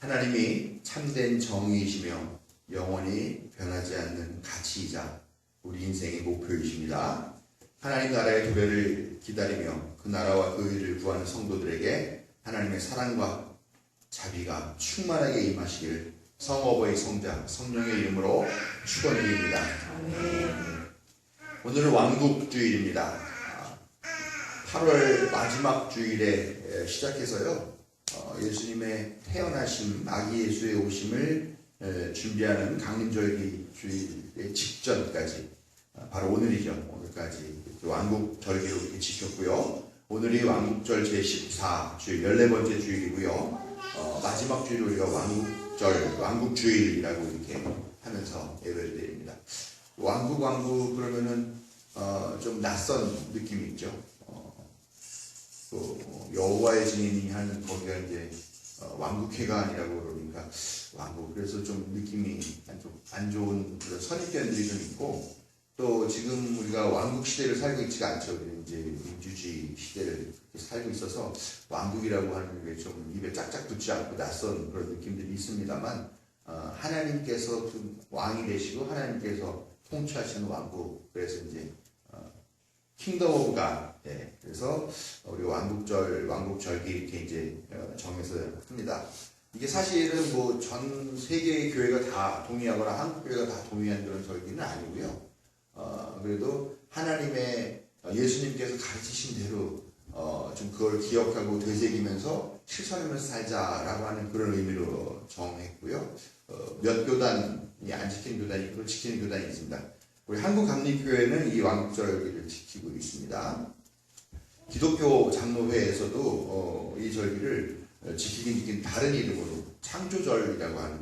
하나님이 참된 정의이시며 영원히 변하지 않는 가치이자 우리 인생의 목표이십니다. 하나님 나라의 도래를 기다리며 그 나라와 그 의를 구하는 성도들에게 하나님의 사랑과 자비가 충만하게 임하시길 성어버의 성자 성령의 이름으로 축원드립니다. 오늘은 왕국주일입니다. 8월 마지막 주일에 시작해서요, 예수님의 태어나심, 아기 예수의 오심을 준비하는 강림절기 주일의 직전까지, 바로 오늘이죠. 오늘까지 왕국절기로 이렇게 지켰고요. 오늘이 왕국절 제14 주일, 14번째 주일이고요. 마지막 주일 우리가 왕국주일이라고 이렇게 하면서 예배를 드립니다. 왕국 그러면은 좀 낯선 느낌이 있죠. 여호와의 증인이 하는 거기가 이제 왕국회관이라고 그러니까 왕국, 그래서 좀 느낌이 안 좋은 그런 선입견들이 좀 있고, 또 지금 우리가 왕국 시대를 살고 있지가 않죠. 이제 민주주의 시대를 살고 있어서 왕국이라고 하는 게 좀 입에 짝짝 붙지 않고 낯선 그런 느낌들이 있습니다만, 하나님께서 왕이 되시고 하나님께서 통치하시는 왕국, 그래서 이제 킹덤 오브 갓, 그래서 우리 왕국절기 이렇게 이제 정해서 합니다. 이게 사실은 뭐 전 세계의 교회가 다 동의하거나 한국 교회가 다 동의한 그런 절기는 아니고요. 그래도 하나님의 예수님께서 가르치신 대로 좀 그걸 기억하고 되새기면서 실천하면서 살자라고 하는 그런 의미로 정했고요. 몇 교단이 안 지키는 교단이 있고 지키는 교단이 있습니다. 우리 한국감리교회는 이 왕국절기를 지키고 있습니다. 기독교 장로회에서도 이 절기를 지키긴 다른 이름으로 창조절이라고 하는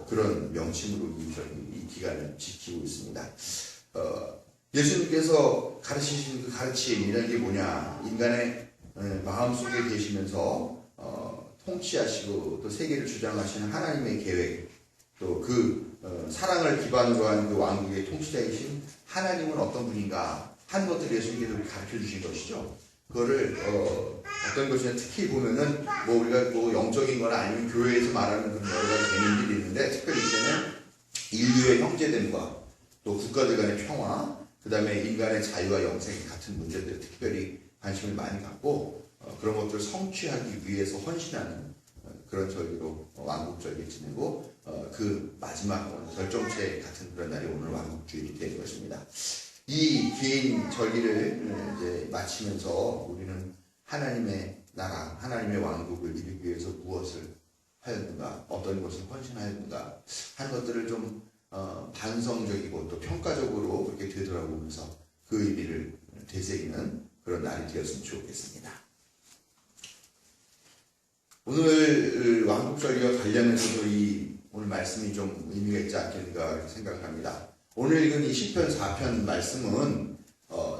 그런 명칭으로 이 기간을 지키고 있습니다. 예수님께서 가르치신 그 가르침이라는 게 뭐냐? 인간의 마음속에 계시면서 통치하시고 또 세계를 주장하시는 하나님의 계획, 또 그 사랑을 기반으로 한 그 왕국의 통치자이신 하나님은 어떤 분인가 한 것들을 예수님께서 가르쳐 주신 것이죠. 그거를 어떤 것이냐, 특히 보면은 뭐 우리가 뭐 영적인 거나 아니면 교회에서 말하는 그런 여러 가지 개념들이 있는데, 특별히 이때는 인류의 형제됨과 또 국가들 간의 평화, 그 다음에 인간의 자유와 영생 같은 문제들에 특별히 관심을 많이 갖고 그런 것들을 성취하기 위해서 헌신하는 그런 절기로 왕국절기 지내고, 그 마지막 결정체 같은 그런 날이 오늘 왕국주일이 된 것입니다. 이 긴 절기를 이제 마치면서 우리는 하나님의 나라, 하나님의 왕국을 이루기 위해서 무엇을 하였는가, 어떤 것을 헌신하였는가 하는 것들을 좀 반성적이고 또 평가적으로 그렇게 되돌아보면서 그 의미를 되새기는 그런 날이 되었으면 좋겠습니다. 오늘 왕국절기와 관련해서도 오늘 말씀이 좀 의미가 있지 않겠는가 생각합니다. 오늘 읽은 이 시편 4편 말씀은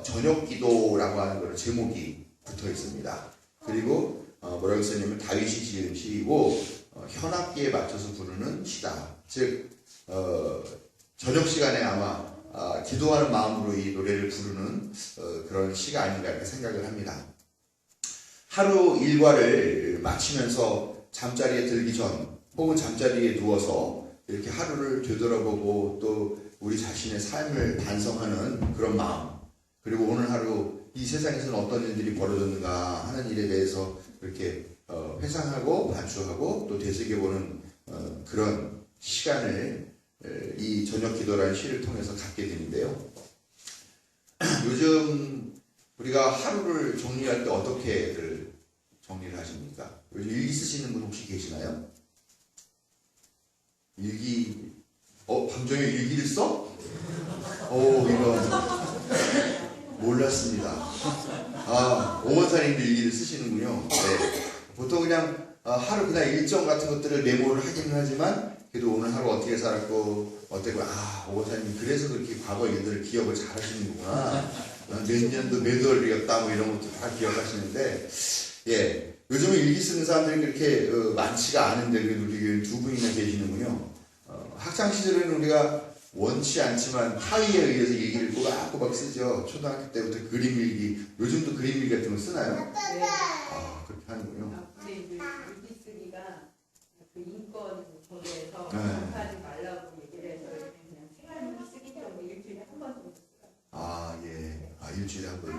저녁기도라고 하는 그런 제목이 붙어 있습니다. 그리고 뭐라고 써냐면 다윗이 지은 시이고 현악기에 맞춰서 부르는 시다. 즉 저녁 시간에 아마 기도하는 마음으로 이 노래를 부르는 그런 시가 아닌가 이렇게 생각을 합니다. 하루 일과를 마치면서 잠자리에 들기 전 혹은 잠자리에 누워서 이렇게 하루를 되돌아보고 또 우리 자신의 삶을 반성하는 그런 마음, 그리고 오늘 하루 이 세상에서는 어떤 일들이 벌어졌는가 하는 일에 대해서 이렇게 회상하고 반추하고 또 되새겨보는 그런 시간을 이 저녁 기도라는 시를 통해서 갖게 되는데요. 요즘 우리가 하루를 정리할 때 어떻게들 정리를 하십니까? 요즘 일기 쓰시는 분 혹시 계시나요? 일기, 밤중에 일기를 써? 이런, 몰랐습니다. 오원사님도 일기를 쓰시는군요. 네. 보통 그냥 하루 그냥 일정 같은 것들을 메모를 하기는 하지만, 그래도 오늘 하루 어떻게 살았고, 어땠고, 오원사님 그래서 그렇게 과거 일들을 기억을 잘 하시는구나. 몇 년도 몇 월이었다, 뭐 이런 것도 다 기억하시는데, 요즘은 일기 쓰는 사람들이 그렇게 많지가 않은데, 그래도 우리 교회 두 분이나 계시는군요. 학창시절에는 우리가 원치 않지만 타의에 의해서 일기를 꼬박꼬박 쓰죠. 초등학교 때부터 그림 일기, 요즘도 그림 일기 같은 거 쓰나요? 네. 그렇게 하는군요. 근데 이제 일기 쓰기가 그 공개해서 네. 검사하지 말라고 얘기를 해서 그냥 시간을 쓰기 때문에 일주일에 한 번 정도 써요. 아, 예. 아, 일주일에 한 번.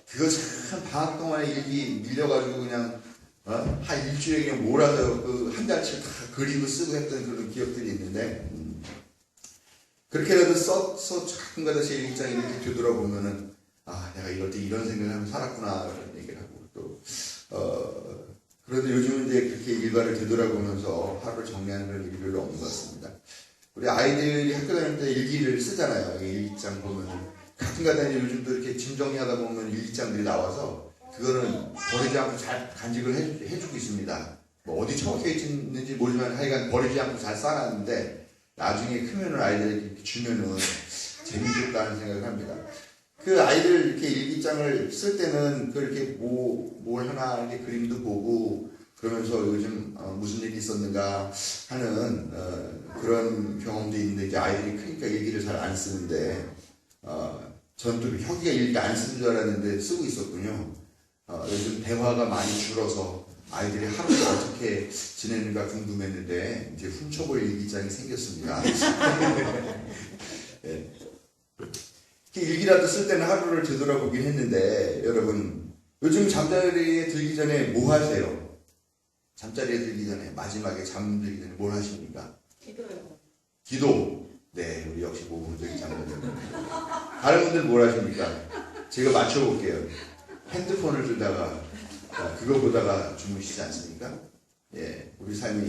그거 참 방학 동안에 일기 밀려가지고 그냥 한 일주일에 그냥 몰아서 그 한 달치 다 그리고 쓰고 했던 그런 기억들이 있는데 그렇게라도 써서 가끔가다 제 일기장에 이렇게 되돌아보면은 아, 내가 이럴 때 이런 생각을 하면서 살았구나 이런 얘기를 하고 또 그런데 요즘은 이제 그렇게 일과를 되돌아보면서 하루를 정리하는 그런 일이 별로 없는 것 같습니다. 우리 아이들이 학교 다닐 때 일기를 쓰잖아요. 일기장 보면은 가끔가다 이제 요즘도 이렇게 짐 정리하다 보면 일기장들이 나와서 그거는 버리지 않고 잘 간직을 해주고 있습니다. 뭐 어디 처박혀 있는지 모르지만 하여간 버리지 않고 잘 쌓아놨는데 나중에 크면은 아이들에게 이렇게 주면은 재미있겠다는 생각을 합니다. 그 아이들 이렇게 일기장을 쓸 때는 그렇게 뭘 하나 이렇게 그림도 보고 그러면서 요즘 무슨 일이 있었는가 하는 그런 경험도 있는데 이제 아이들이 크니까 일기를 잘 안 쓰는데 전 또 혁이가 일기 안 쓰는 줄 알았는데 쓰고 있었군요. 요즘 대화가 많이 줄어서 아이들이 하루를 어떻게 지내는가 궁금했는데 이제 훔쳐볼 일기장이 생겼습니다. 네. 일기라도 쓸 때는 하루를 되돌아보긴 했는데 여러분 요즘 잠자리에 들기 전에 뭐 하세요? 잠자리에 들기 전에 마지막에 잠들기 전에 뭘 하십니까? 기도요. 기도. 네, 우리 역시 모범적인 장면이에요. 다른 분들 뭘 하십니까? 제가 맞춰볼게요. 핸드폰을 들다가 그거 보다가 주무시지 않습니까? 예, 우리 삶이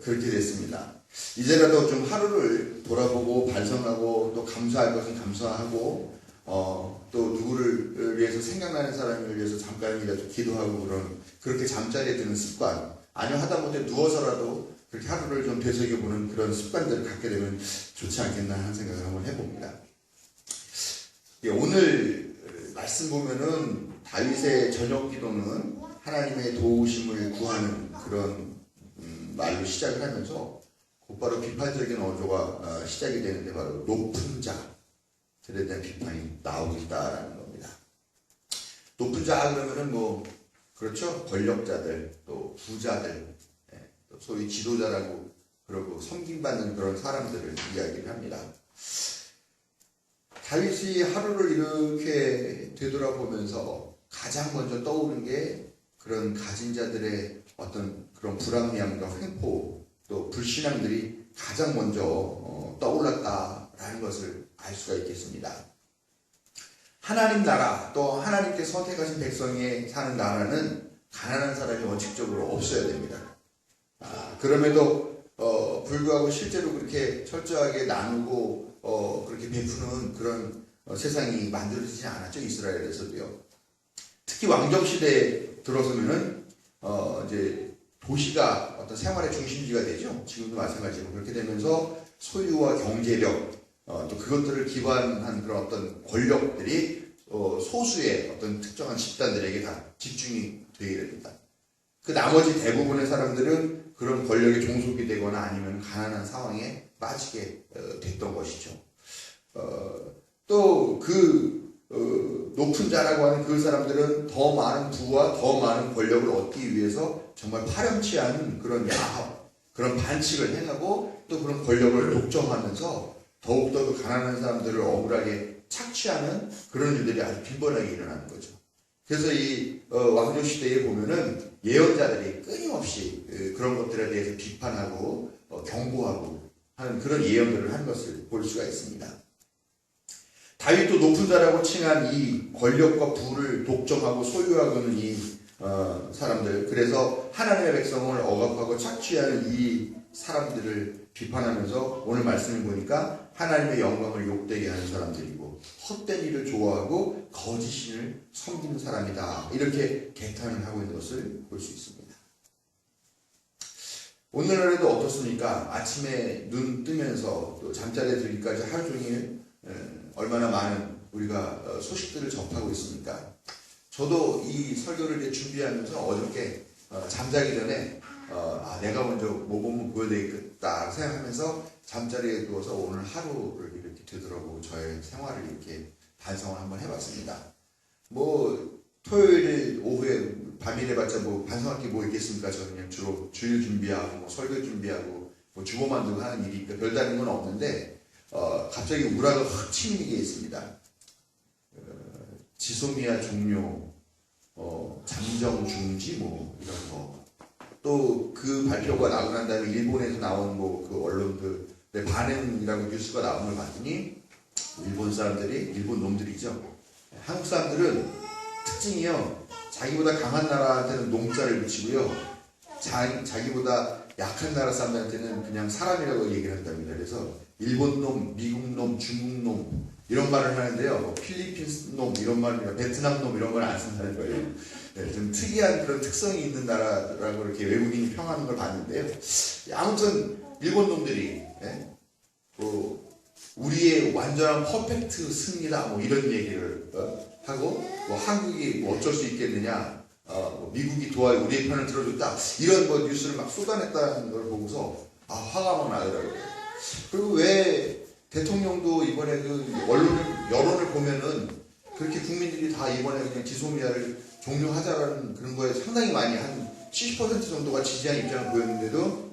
그렇게 됐습니다. 이제라도 좀 하루를 돌아보고 반성하고 또 감사할 것은 감사하고 또 누구를 위해서 생각나는 사람을 위해서 잠깐이라도 기도하고 그렇게 잠자리에 드는 습관 아니면 하다못해 누워서라도 그렇게 하루를 좀 되새겨보는 그런 습관들을 갖게 되면 좋지 않겠나 하는 생각을 한번 해봅니다. 예, 오늘 말씀 보면은 다윗의 저녁 기도는 하나님의 도우심을 구하는 그런 말로 시작을 하면서 곧바로 비판적인 어조가 시작이 되는데 바로 높은 자들에 대한 비판이 나오고 있다라는 겁니다. 높은 자 그러면은 뭐 그렇죠, 권력자들 또 부자들 또 소위 지도자라고 그러고 섬김받는 그런 사람들을 이야기를 합니다. 다윗이 하루를 이렇게 되돌아보면서 가장 먼저 떠오른 게 그런 가진 자들의 어떤 그런 불합리함과 횡포 또 불신앙들이 가장 먼저 떠올랐다라는 것을 알 수가 있겠습니다. 하나님 나라 또 하나님께 선택하신 백성이 사는 나라는 가난한 사람이 원칙적으로 없어야 됩니다. 그럼에도 불구하고 실제로 그렇게 철저하게 나누고 그렇게 베푸는 그런 세상이 만들어지지 않았죠. 이스라엘에서도요. 특히 왕정 시대에 들어서면은 이제 도시가 어떤 생활의 중심지가 되죠. 지금도 마찬가지고 그렇게 되면서 소유와 경제력 또 그것들을 기반한 그런 어떤 권력들이 소수의 어떤 특정한 집단들에게 다 집중이 되게 됩니다. 그 나머지 대부분의 사람들은 그런 권력에 종속이 되거나 아니면 가난한 상황에 빠지게 됐던 것이죠. 또 높은 자라고 하는 그 사람들은 더 많은 부와 더 많은 권력을 얻기 위해서 정말 파렴치 않은 그런 야합, 그런 반칙을 행하고 또 그런 권력을 독점하면서 더욱더 그 가난한 사람들을 억울하게 착취하는 그런 일들이 아주 빈번하게 일어나는 거죠. 그래서 이 왕조 시대에 보면은 예언자들이 끊임없이 그런 것들에 대해서 비판하고 경고하고 하는 그런 예언들을 한 것을 볼 수가 있습니다. 다윗도 높은 자라고 칭한 이 권력과 부를 독점하고 소유하고는 이 사람들, 그래서 하나님의 백성을 억압하고 착취하는 이 사람들을 비판하면서 오늘 말씀을 보니까 하나님의 영광을 욕되게 하는 사람들이고 헛된 일을 좋아하고 거짓신을 섬기는 사람이다, 이렇게 개탄을 하고 있는 것을 볼 수 있습니다. 오늘날에도 어떻습니까? 아침에 눈 뜨면서 또 잠자리에 들기까지 하루 종일 얼마나 많은 우리가 소식들을 접하고 있습니까? 저도 이 설교를 이제 준비하면서 어저께 잠자기 전에 내가 먼저 모범을 보여야겠다 생각하면서 잠자리에 누워서 오늘 하루를 이렇게 되돌아보고 저의 생활을 이렇게 반성을 한번 해봤습니다. 뭐 토요일 오후에 밤이래봤자 뭐 반성할 게 뭐 있겠습니까? 저는 그냥 주로 주일 준비하고 뭐 설교 준비하고 뭐 주보 만들고 하는 일이니까 별다른 건 없는데 갑자기 우라가 확 치는 게 있습니다. 지소미아 종료, 잠정 중지 뭐 이런 거. 또 그 발표가 나고 난 다음에 일본에서 나온 뭐 그 언론들의 반응이라고 뉴스가 나온 걸 봤더니 일본 사람들이, 일본 놈들이죠. 한국 사람들은 특징이요. 자기보다 강한 나라한테는 놈자를 붙이고요. 자기보다 약한 나라 사람들한테는 그냥 사람이라고 얘기를 한답니다. 그래서 일본 놈, 미국 놈, 중국 놈 이런 말을 하는데요. 뭐 필리핀 놈 이런 말이나 베트남 놈 이런 말 안 쓴다는 거예요. 네, 좀 특이한 그런 특성이 있는 나라라고 이렇게 외국인이 평하는 걸 봤는데요. 아무튼 일본 놈들이 우리의 완전한 퍼펙트 승리다 뭐 이런 얘기를 하고 뭐 한국이 뭐 어쩔 수 있겠느냐, 뭐 미국이 도와 우리의 편을 들어줬다 이런 뭐 뉴스를 막 쏟아냈다는 걸 보고서 화가 막 나더라고요. 그리고 왜 대통령도 이번에 그 여론을 보면은 그렇게 국민들이 다 이번에 그냥 지소미아를 종료하자라는 그런 거에 상당히 많이 한 70% 정도가 지지한 입장을 보였는데도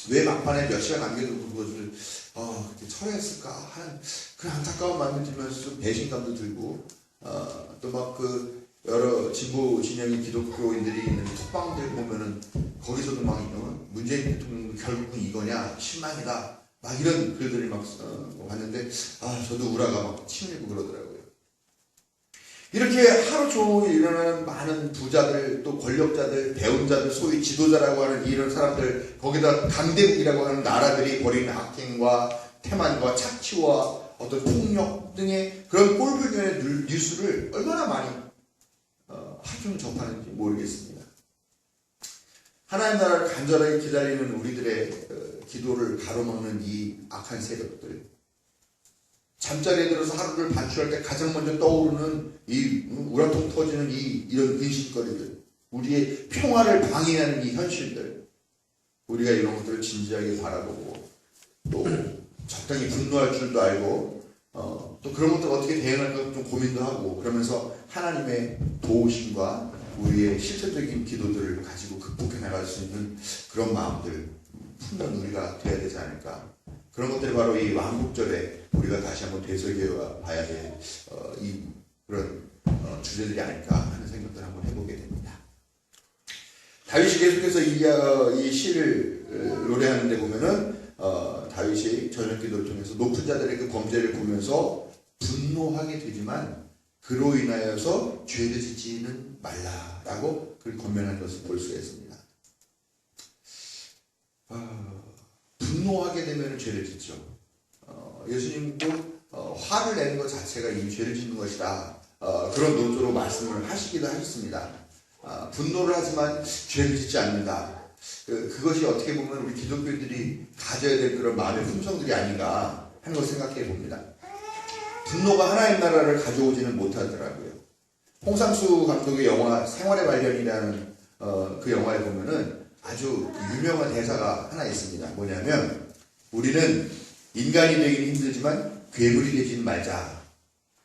왜 막판에 몇 시간 남겨두고 그것을 그렇게 철회했을까 하는 그런 안타까운 마음이 들면서 좀 배신감도 들고 또 막 그 여러 진보 진영의 기독교인들이 있는 톡방들 보면은 거기서도 막 문재인 대통령도 결국은 이거냐 실망이다 막 이런 글들을 막 봤는데 저도 우라가 막 치밀고 그러더라고요. 이렇게 하루 종일 일어나는 많은 부자들, 또 권력자들, 배운자들, 소위 지도자라고 하는 이런 사람들, 거기다 강대국이라고 하는 나라들이 벌이는 악행과 태만과 착취와 어떤 폭력 등의 그런 꼴불견의 뉴스를 얼마나 많이 하루 종일 접하는지 모르겠습니다. 하나님 나라를 간절하게 기다리는 우리들의 기도를 가로막는 이 악한 세력들, 잠자리에 들어서 하루를 반출할 때 가장 먼저 떠오르는 이 우라통 터지는 이런 근심거리들, 우리의 평화를 방해하는 이 현실들, 우리가 이런 것들을 진지하게 바라보고 또 적당히 분노할 줄도 알고 또 그런 것들 어떻게 대응할까 좀 고민도 하고 그러면서 하나님의 도우심과 우리의 실제적인 기도들을 가지고 극복해 나갈 수 있는 그런 마음들 품는 우리가 돼야 되지 않을까. 그런 것들이 바로 이 왕국절에 우리가 다시 한번 되새겨 봐야 될 그런 주제들이 아닐까 하는 생각들을 한번 해보게 됩니다. 다윗이 계속해서 이 시를 노래하는 데 보면은 다윗이 저녁 기도를 통해서 높은 자들의 그 범죄를 보면서 분노하게 되지만 그로 인하여서 죄를 짓지는 말라라고 그를 권면한 것을 볼 수가 있습니다. 분노하게 되면 죄를 짓죠. 예수님도 화를 내는 것 자체가 이미 죄를 짓는 것이다. 그런 논조로 말씀을 하시기도 하셨습니다. 분노를 하지만 죄를 짓지 않는다. 그것이 어떻게 보면 우리 기독교인들이 가져야 될 그런 마음의 품성들이 아닌가 하는 것을 생각해 봅니다. 분노가 하나님 나라를 가져오지는 못하더라고요. 홍상수 감독의 영화 생활의 발견이라는 그 영화에 보면은 아주 유명한 대사가 하나 있습니다. 뭐냐면 우리는 인간이 되기는 힘들지만 괴물이 되지는 말자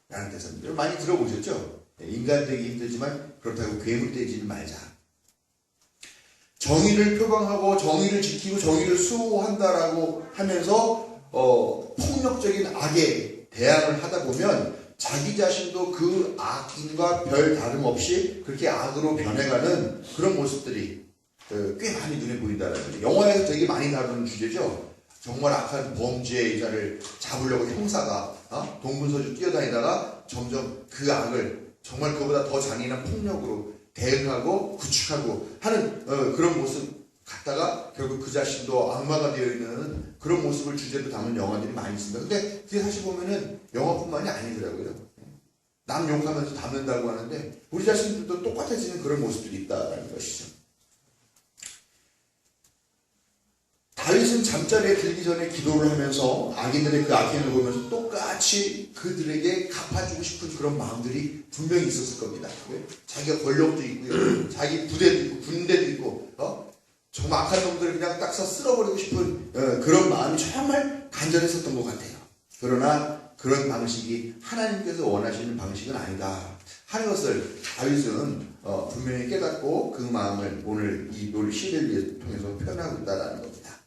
라는 대사입니다. 많이 들어보셨죠? 인간 되기 힘들지만 그렇다고 괴물이 되지는 말자. 정의를 표방하고 정의를 지키고 정의를 수호한다라고 하면서 폭력적인 악에 대항을 하다 보면 자기 자신도 그 악인과 별 다름없이 그렇게 악으로 변해가는 그런 모습들이 꽤 많이 눈에 보인다는 거죠. 영화에서 되게 많이 다루는 주제죠. 정말 악한 범죄자를 잡으려고 형사가 동분서주 뛰어다니다가 점점 그 악을 정말 그보다 더 잔인한 폭력으로 대응하고 구축하고 하는 그런 모습 갖다가 결국 그 자신도 악마가 되어 있는 그런 모습을 주제로 담은 영화들이 많이 있습니다. 근데 그게 사실 보면은 영화뿐만이 아니더라고요. 남 욕하면서 담는다고 하는데 우리 자신들도 똑같아지는 그런 모습들이 있다는 것이죠. 다윗은 잠자리에 들기 전에 기도를 하면서 악인들의 그 악행을 보면서 똑같이 그들에게 갚아주고 싶은 그런 마음들이 분명히 있었을 겁니다. 자기가 권력도 있고요, 자기 부대도 있고 군대도 있고 정말 악한 놈들을 그냥 딱 쓸어버리고 싶은 그런 마음이 정말 간절했었던 것 같아요. 그러나 그런 방식이 하나님께서 원하시는 방식은 아니다 하는 것을 다윗은 분명히 깨닫고 그 마음을 오늘 이 노래 시를 통해서 표현하고 있다는 겁니다.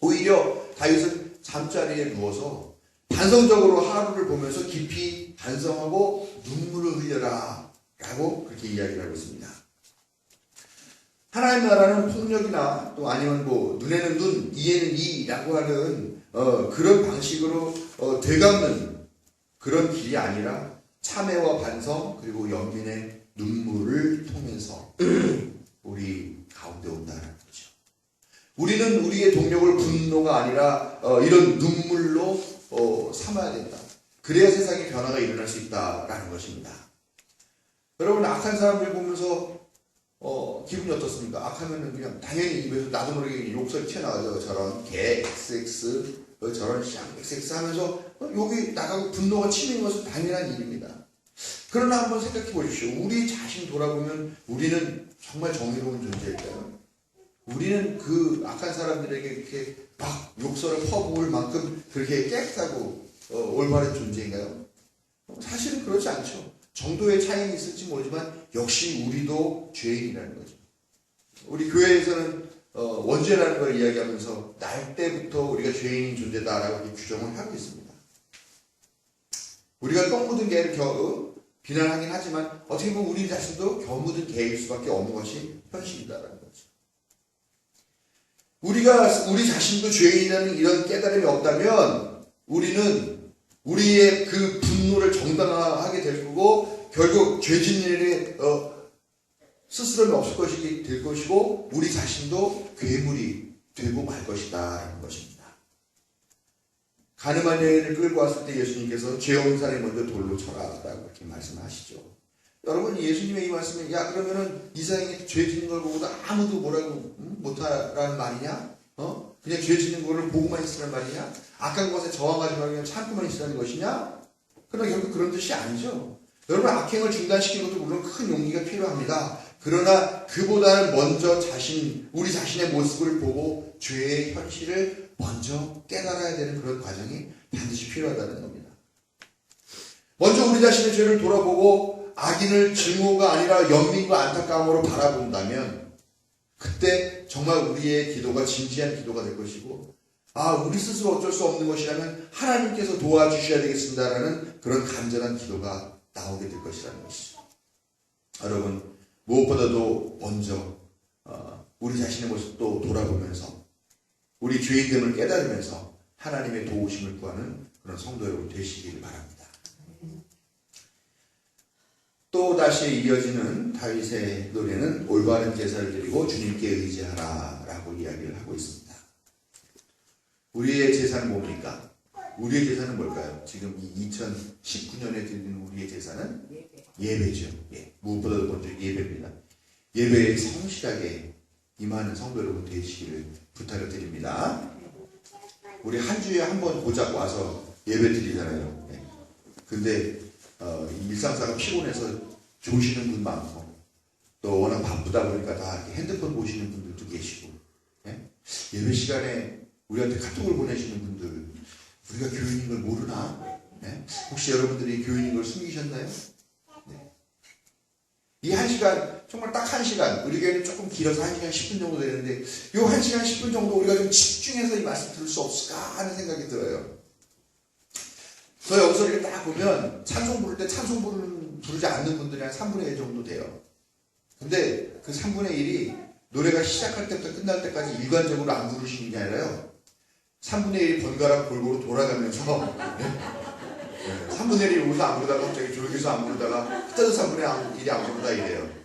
오히려 다윗은 잠자리에 누워서 반성적으로 하루를 보면서 깊이 반성하고 눈물을 흘려라 라고 그렇게 이야기를 하고 있습니다. 하나님 나라는 폭력이나 또 아니면 뭐 눈에는 눈, 이에는 이라고 하는 그런 방식으로 되갚는 그런 길이 아니라 참회와 반성 그리고 연민의 눈물을 통해서 우리 가운데 온다는 거죠. 우리는 우리의 동력을 분노가 아니라 이런 눈물로 삼아야 된다. 그래야 세상에 변화가 일어날 수 있다라는 것입니다. 여러분 악한 사람들 보면서 기분이 어떻습니까? 악하면은 그냥 당연히 입에서 나도 모르게 욕설이 튀어나가죠. 저런 개 XX 저런 쌍 XX 하면서 욕이 나가고 분노가 치미는 것은 당연한 일입니다. 그러나 한번 생각해 보십시오. 우리 자신 돌아보면 우리는 정말 정의로운 존재일까요? 우리는 그 악한 사람들에게 이렇게 막 욕설을 퍼부을 만큼 그렇게 깨끗하고 올바른 존재인가요? 사실은 그렇지 않죠. 정도의 차이는 있을지 모르지만 역시 우리도 죄인이라는 거죠. 우리 교회에서는 원죄라는 걸 이야기하면서 날 때부터 우리가 죄인인 존재다라고 규정을 하고 있습니다. 우리가 똥 묻은 개를 비난하긴 하지만 어떻게 보면 우리 자신도 겨 묻은 개일 수밖에 없는 것이 현실이다라는 거죠. 우리가 우리 자신도 죄인이라는 이런 깨달음이 없다면 우리는 우리의 그 분노를 정당화하게 될 거고 결국 죄짓는 일에 스스럼이 없을 될 것이고 우리 자신도 괴물이 되고 말 것이다라는 것입니다. 가늠한 여인을 끌고 왔을 때 예수님께서 죄 없는 사람이 먼저 돌로 쳐라라고 그렇게 말씀하시죠. 여러분 예수님의 이 말씀은 그러면은 이 사람이 죄 짓는 걸 보고도 아무도 뭐라고 못하라는 말이냐? 그냥 죄 짓는 거를 보고만 있으라는 말이냐? 악한 것에 저항하지 말고 그냥 참고만 있으라는 것이냐? 그러나 결국 그런 뜻이 아니죠. 여러분 악행을 중단시키는 것도 물론 큰 용기가 필요합니다. 그러나 그보다는 먼저 우리 자신의 모습을 보고 죄의 현실을 먼저 깨달아야 되는 그런 과정이 반드시 필요하다는 겁니다. 먼저 우리 자신의 죄를 돌아보고 악인을 증오가 아니라 연민과 안타까움으로 바라본다면 그때 정말 우리의 기도가 진지한 기도가 될 것이고 우리 스스로 어쩔 수 없는 것이라면 하나님께서 도와주셔야 되겠습니다라는 그런 간절한 기도가 나오게 될 것이라는 것이죠. 여러분 무엇보다도 먼저 우리 자신의 모습도 돌아보면서 우리 죄인됨을 깨달으면서 하나님의 도우심을 구하는 그런 성도 여러분 되시기를 바랍니다. 또 다시 이어지는 다윗의 노래는 올바른 제사를 드리고 주님께 의지하라 라고 이야기를 하고 있습니다. 우리의 제사는 뭡니까? 우리의 제사는 뭘까요? 지금 이 2019년에 드리는 우리의 제사는 예배죠. 무엇보다도 먼저 예배입니다. 예배에 성실하게 임하는 성도 여러분 되시기를 부탁을 드립니다. 우리 한 주에 한 번 고작 와서 예배 드리잖아요. 근데 일상사가 피곤해서 조시는 분 많고 또 워낙 바쁘다 보니까 다 이렇게 핸드폰 보시는 분들도 계시고 예배 시간에 우리한테 카톡을 보내시는 분들 우리가 교인인 걸 모르나? 혹시 여러분들이 교인인 걸 숨기셨나요? 이 1시간 정말 딱 1시간 우리 교회는 조금 길어서 1시간 10분 정도 되는데 이 1시간 10분 정도 우리가 좀 집중해서 이 말씀 들을 수 없을까 하는 생각이 들어요. 저 여기서 이렇게 딱 보면 찬송 부를 때 찬송 부르지 않는 분들이 한 3분의 1 정도 돼요. 근데 그 3분의 1이 노래가 시작할 때부터 끝날 때까지 일관적으로 안 부르시는 게 아니라요. 3분의 1이 번갈아 골고루 돌아가면서 3분의 1이 여기서 안 부르다가 갑자기 저기서 안 부르다가 그때도 3분의 1이 안 부르다 이래요.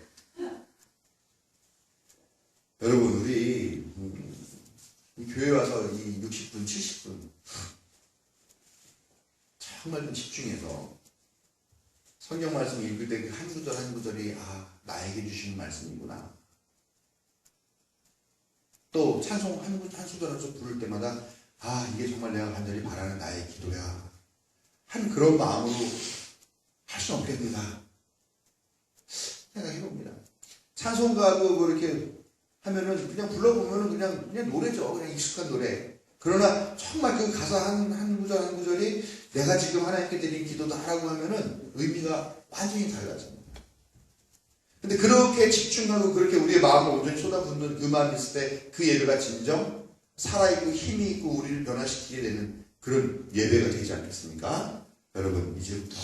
여러분 우리 이 교회 와서 이 60분 70분 정말 좀 집중해서 성경 말씀 읽을 때 그 한 구절 한 구절이 나에게 주시는 말씀이구나. 또 찬송 한 구절 한 구절 부를 때마다 이게 정말 내가 간절히 바라는 나의 기도야. 한 그런 마음으로 할 수는 없겠는가 생각해봅니다. 찬송가도 뭐 이렇게 하면은 그냥 불러보면은 그냥 노래죠. 그냥 익숙한 노래. 그러나 정말 그 가사 한 구절 한 구절이 내가 지금 하나님께 드린 기도다라고 하면은 의미가 완전히 달라집니다. 근데 그렇게 집중하고 그렇게 우리의 마음을 온전히 쏟아붓는 그 마음이 있을 때 그 예배가 진정 살아있고 힘이 있고 우리를 변화시키게 되는 그런 예배가 되지 않겠습니까? 여러분 이제부터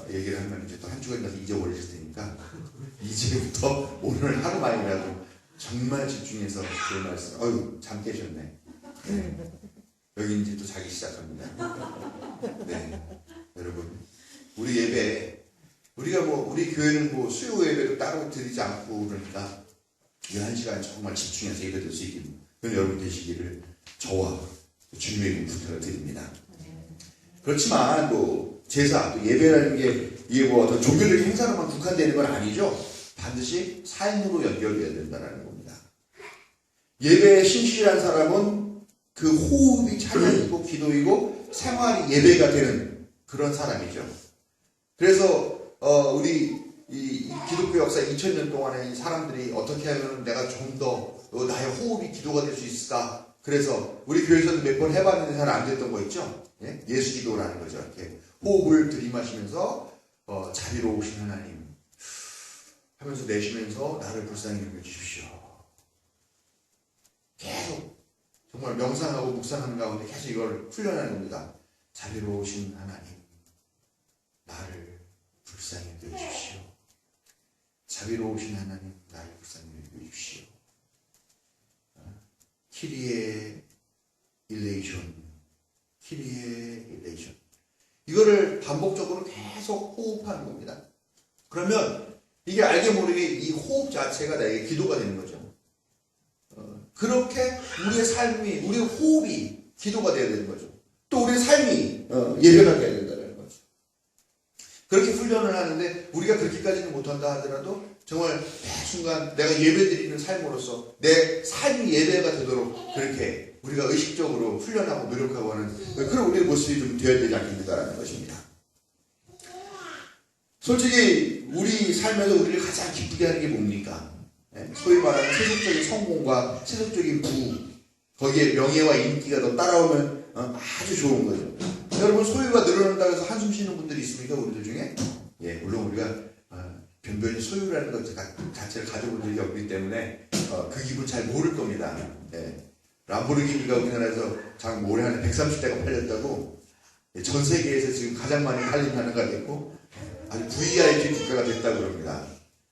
얘기를 하면 이제 또 한 주간 가서 잊어버리실 테니까 이제부터 오늘 하루만이라도 정말 집중해서 그 말씀. 어휴 잠 깨셨네. 네. 여기 이제 또 자기 시작합니다. 네, 여러분 우리 예배 우리가 우리 교회는 수요 예배도 따로 드리지 않고 그러니까 11시간 정말 집중해서 예배드릴 수 있게 그런 여러분 되시기를 저와 주님의 이름 부탁을 드립니다. 그렇지만 또 제사, 또 예배라는 게 이게 어떤 종교적인 행사로만 국한되는 건 아니죠. 반드시 삶으로 연결돼야 된다는 겁니다. 예배에 신실한 사람은 그 호흡이 찬양이고 기도이고 생활이 예배가 되는 그런 사람이죠. 그래서 우리 이 기독교 역사 2000년 동안에 이 사람들이 어떻게 하면 내가 좀 더 나의 호흡이 기도가 될 수 있을까? 그래서 우리 교회에서도 몇 번 해봤는데 잘 안 됐던 거 있죠? 예수 기도라는 거죠. 이렇게 호흡을 들이마시면서 자비로우신 하나님 하면서 내쉬면서 나를 불쌍히 여겨주십시오. 계속 정말 명상하고 묵상하는 가운데 계속 이걸 훈련하는 겁니다. 자비로우신 하나님 나를 불쌍히 여겨주십시오. 자비로우신 하나님 나를 불쌍히 여겨주십시오. 키리에 일레이션 이거를 반복적으로 계속 호흡하는 겁니다. 그러면 이게 알게 모르게 이 호흡 자체가 나에게 기도가 되는 거죠. 그렇게 우리의 삶이 우리의 호흡이 기도가 되어야 되는 거죠. 또 우리의 삶이 예배가 되어야 된다는 거죠. 그렇게 훈련을 하는데 우리가 그렇게까지는 못한다 하더라도 정말 매 순간 내가 예배드리는 삶으로서 내 삶이 예배가 되도록 그렇게 우리가 의식적으로 훈련하고 노력하고 하는 그런 우리의 모습이 좀 되어야 되지 않겠는가라는 것입니다. 솔직히 우리 삶에서 우리를 가장 기쁘게 하는 게 뭡니까? 소위 말하는 세속적인 성공과 세속적인 부 거기에 명예와 인기가 더 따라오면 아주 좋은 거죠. 여러분 소유가 늘어난다고 해서 한숨 쉬는 분들이 있습니까? 우리들 중에? 예, 물론 우리가 변변히 소유라는 것 자체를 가져본 적이 없기 때문에 그 기분 잘 모를 겁니다. 예. 람보르기니가 우리나라에서 올해 안에 130대가 팔렸다고 전 세계에서 지금 가장 많이 팔린 나라가 됐고 아주 VIP 국가가 됐다고 그럽니다.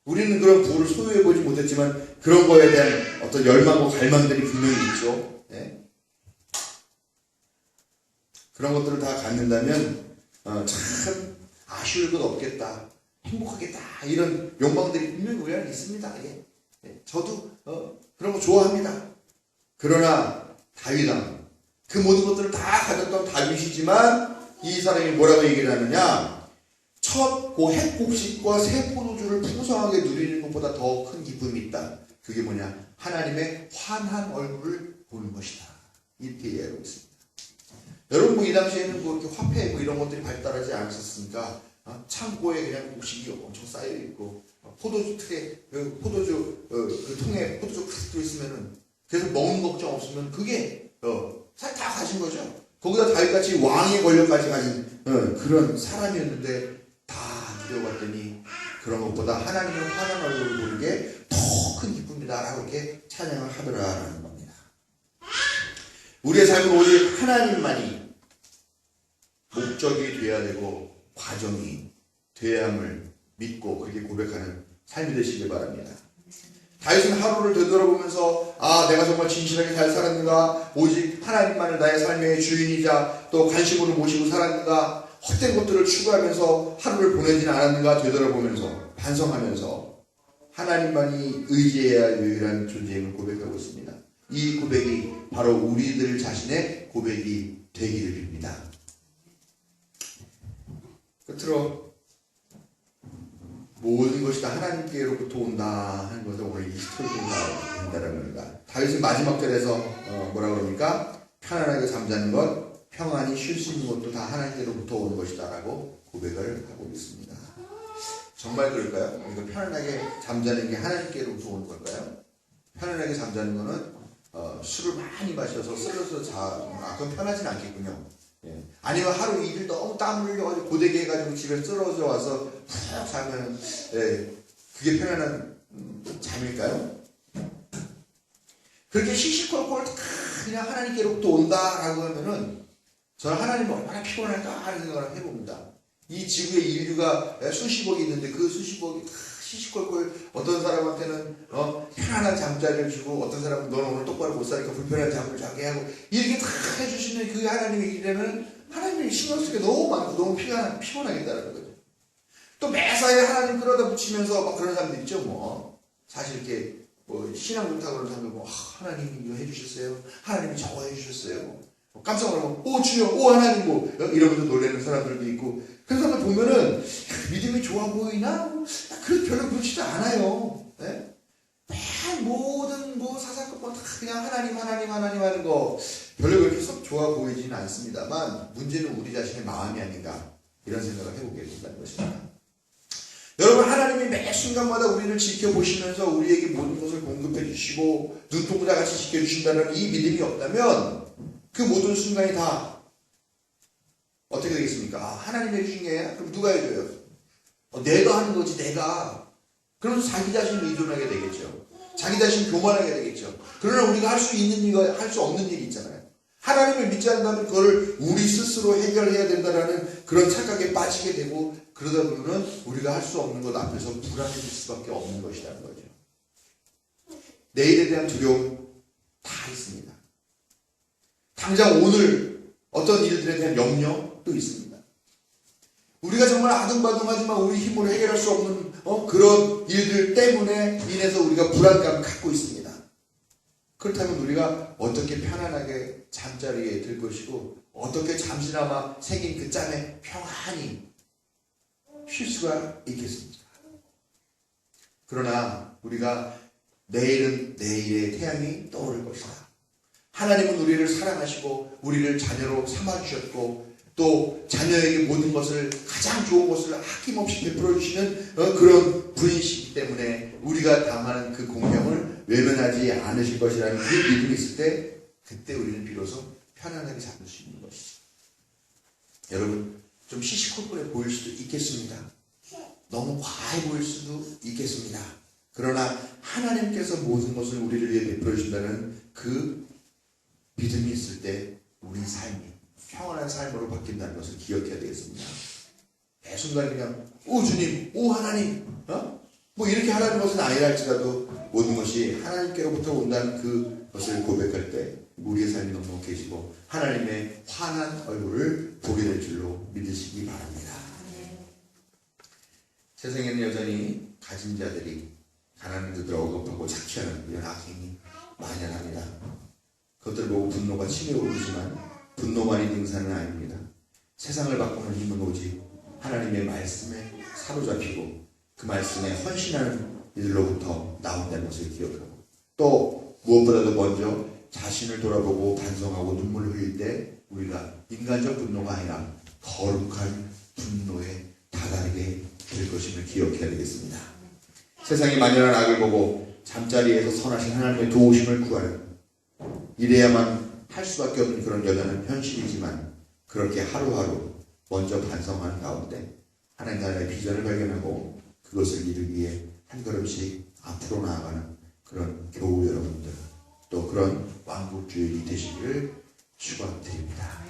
우리는 그런 부를 소유해보지 못했지만 그런 거에 대한 어떤 열망과 갈망들이 분명히 있죠. 예? 그런 것들을 다 갖는다면 참 아쉬울 것 없겠다. 행복하겠다. 이런 욕망들이 분명히 우리 안에 있습니다. 예. 저도 그런 거 좋아합니다. 그러나 다윗왕 그 모든 것들을 다 가졌던 다윗이지만 이 사람이 뭐라고 얘기를 하느냐 첫 핵곡식과 새 포도주를 풍성하게 누리는 것보다 더 큰 기쁨이 있다. 그게 뭐냐 하나님의 환한 얼굴을 보는 것이다. 이렇게 이해하고 있습니다. 여러분 이 당시에는 이렇게 화폐 이런 것들이 발달하지 않았었으니까 창고에 그냥 곡식이 엄청 쌓여있고 포도주 틀에 포도주 그 통에 포도주 가득 들어있으면은 그래서 먹는 걱정 없으면 그게 다 가진 거죠. 거기다 다윗같이 왕의 권력까지 가진 그런 사람이었는데 다 누려봤더니 그런 것보다 하나님의 환한 얼굴을 보는 게 더 큰 기쁨이다라고 이렇게 찬양을 하더라라는 겁니다. 우리의 삶은 오직 하나님만이 목적이 되어야 되고 과정이 되어야 함을 믿고 그렇게 고백하는 삶이 되시길 바랍니다. 다윗은 하루를 되돌아보면서 내가 정말 진실하게 잘 살았는가, 오직 하나님만을 나의 삶의 주인이자 또 관심으로 모시고 살았는가, 헛된 것들을 추구하면서 하루를 보내지는 않았는가 되돌아보면서 반성하면서 하나님만이 의지해야 할 유일한 존재임을 고백하고 있습니다. 이 고백이 바로 우리들 자신의 고백이 되기를 빕니다. 끝으로 모든 것이 다 하나님께로부터 온다 하는 것을 오늘 이 스토리로 된다는 겁니다. 다윗은 마지막 절에서 뭐라고 그럽니까? 편안하게 잠자는 것, 평안히 쉴 수 있는 것도 다 하나님께로부터 오는 것이다 라고 고백을 하고 있습니다. 정말 그럴까요? 이거 편안하게 잠자는 게 하나님께로부터 오는 걸까요? 편안하게 잠자는 거는 술을 많이 마셔서 쓸어서 그건 편하진 않겠군요. 예. 아니면 하루 이틀 너무 땀 흘려가지고 고되게 해가지고 집에 쓰러져 와서 푹 자면 예, 그게 편안한 잠일까요? 그렇게 시시콜콜 그냥 하나님께로부터 온다라고 하면은 저는 하나님이 얼마나 피곤할까 하는 생각을 해봅니다. 이 지구의 인류가 수십억이 있는데 그 수십억이 시시콜콜 어떤 사람한테는 편안한 잠자리를 주고 어떤 사람은 너는 오늘 똑바로 못 자니까 불편한 잠을 자게 하고 이렇게 다 해주시는 그 하나님의 일에는 하나님이 신경 쓰게 너무 많고 너무 피곤하겠다는 거죠. 또 매사에 하나님 끌어다 붙이면서 막 그런 사람들 있죠. 뭐 사실 이렇게 뭐 신앙 좋다고 그러는 사람들 뭐 하나님이 이거 해주셨어요. 하나님이 저거 해주셨어요. 깜짝 놀라고 오 주여 오 하나님 뭐 이러면서 놀라는 사람들도 있고 그런 사람들 보면은 믿음이 좋아 보이나? 그래도 별로 그렇지도 않아요. 네? 매일 모든 뭐 사사건건 다 그냥 하나님 하는 거 별로 그렇게 썩 좋아 보이지는 않습니다만 문제는 우리 자신의 마음이 아닌가 이런 생각을 해보게 된다는 것입니다. 여러분 하나님이 매 순간마다 우리를 지켜보시면서 우리에게 모든 것을 공급해 주시고 눈동자같이 지켜주신다는 이 믿음이 없다면 그 모든 순간이 다 어떻게 되겠습니까? 하나님이 해주신 게 그럼 누가 해줘요? 내가 하는 거지 내가. 그러면서 자기 자신을 의존하게 되겠죠. 자기 자신 교만하게 되겠죠. 그러나 우리가 할 수 있는 일, 할 수 없는 일이 있잖아요. 하나님을 믿지 않는다면 그걸 우리 스스로 해결해야 된다는 그런 착각에 빠지게 되고 그러다 보면 우리가 할 수 없는 것 앞에서 불안해질 수밖에 없는 것이라는 거죠. 내일에 대한 두려움 다 있습니다. 당장 오늘 어떤 일들에 대한 염려도 있습니다. 우리가 정말 아둥바둥하지만 우리 힘으로 해결할 수 없는 그런 일들 때문에 인해서 우리가 불안감을 갖고 있습니다. 그렇다면 우리가 어떻게 편안하게 잠자리에 들 것이고 어떻게 잠시나마 생긴 그 짬에 평안히 쉴 수가 있겠습니까? 그러나 우리가 내일은 내일의 태양이 떠오를 것이다. 하나님은 우리를 사랑하시고 우리를 자녀로 삼아주셨고 또 자녀에게 모든 것을 가장 좋은 것을 아낌없이 베풀어 주시는 그런 분이시기 때문에 우리가 당하는 그 공경을 외면하지 않으실 것이라는 그 믿음이 있을 때 그때 우리는 비로소 편안하게 잠들 수 있는 것이죠. 여러분 좀 시시콜콜해 보일 수도 있겠습니다. 너무 과해 보일 수도 있겠습니다. 그러나 하나님께서 모든 것을 우리를 위해 베풀어 주신다는 그 믿음이 있을 때 우리 삶이 평안한 삶으로 바뀐다는 것을 기억해야 되겠습니다. 매 순간 그냥 오 주님, 오 하나님 뭐 이렇게 하라는 것은 아니라 할지라도 모든 것이 하나님께로부터 온다는 그것을 고백할 때 우리의 삶이 넉넉해지고 하나님의 환한 얼굴을 보게 될 줄로 믿으시기 바랍니다. 세상에는 여전히 가진 자들이 가난한 자들을 억압하고 착취하는 이런 악행이 만연합니다. 그것들 보고 분노가 치밀어 오르지만 분노만이 등산은 아닙니다. 세상을 바꾸는 힘은 오직 하나님의 말씀에 사로잡히고 그 말씀에 헌신하는 이들로부터 나온다는 것을 기억하고 또 무엇보다도 먼저 자신을 돌아보고 반성하고 눈물을 흘릴 때 우리가 인간적 분노가 아니라 거룩한 분노에 다다르게 될 것임을 기억해야 되겠습니다. 세상이 만연한 악을 보고 잠자리에서 선하신 하나님의 도우심을 구하는 이래야만 할 수밖에 없는 그런 여전한 현실이지만 그렇게 하루하루 먼저 반성하는 가운데 하나님 나라의 비전을 발견하고 그것을 이루기 위해 한 걸음씩 앞으로 나아가는 그런 교우 여러분들 또 그런 왕국주의이 되시기를 축원드립니다.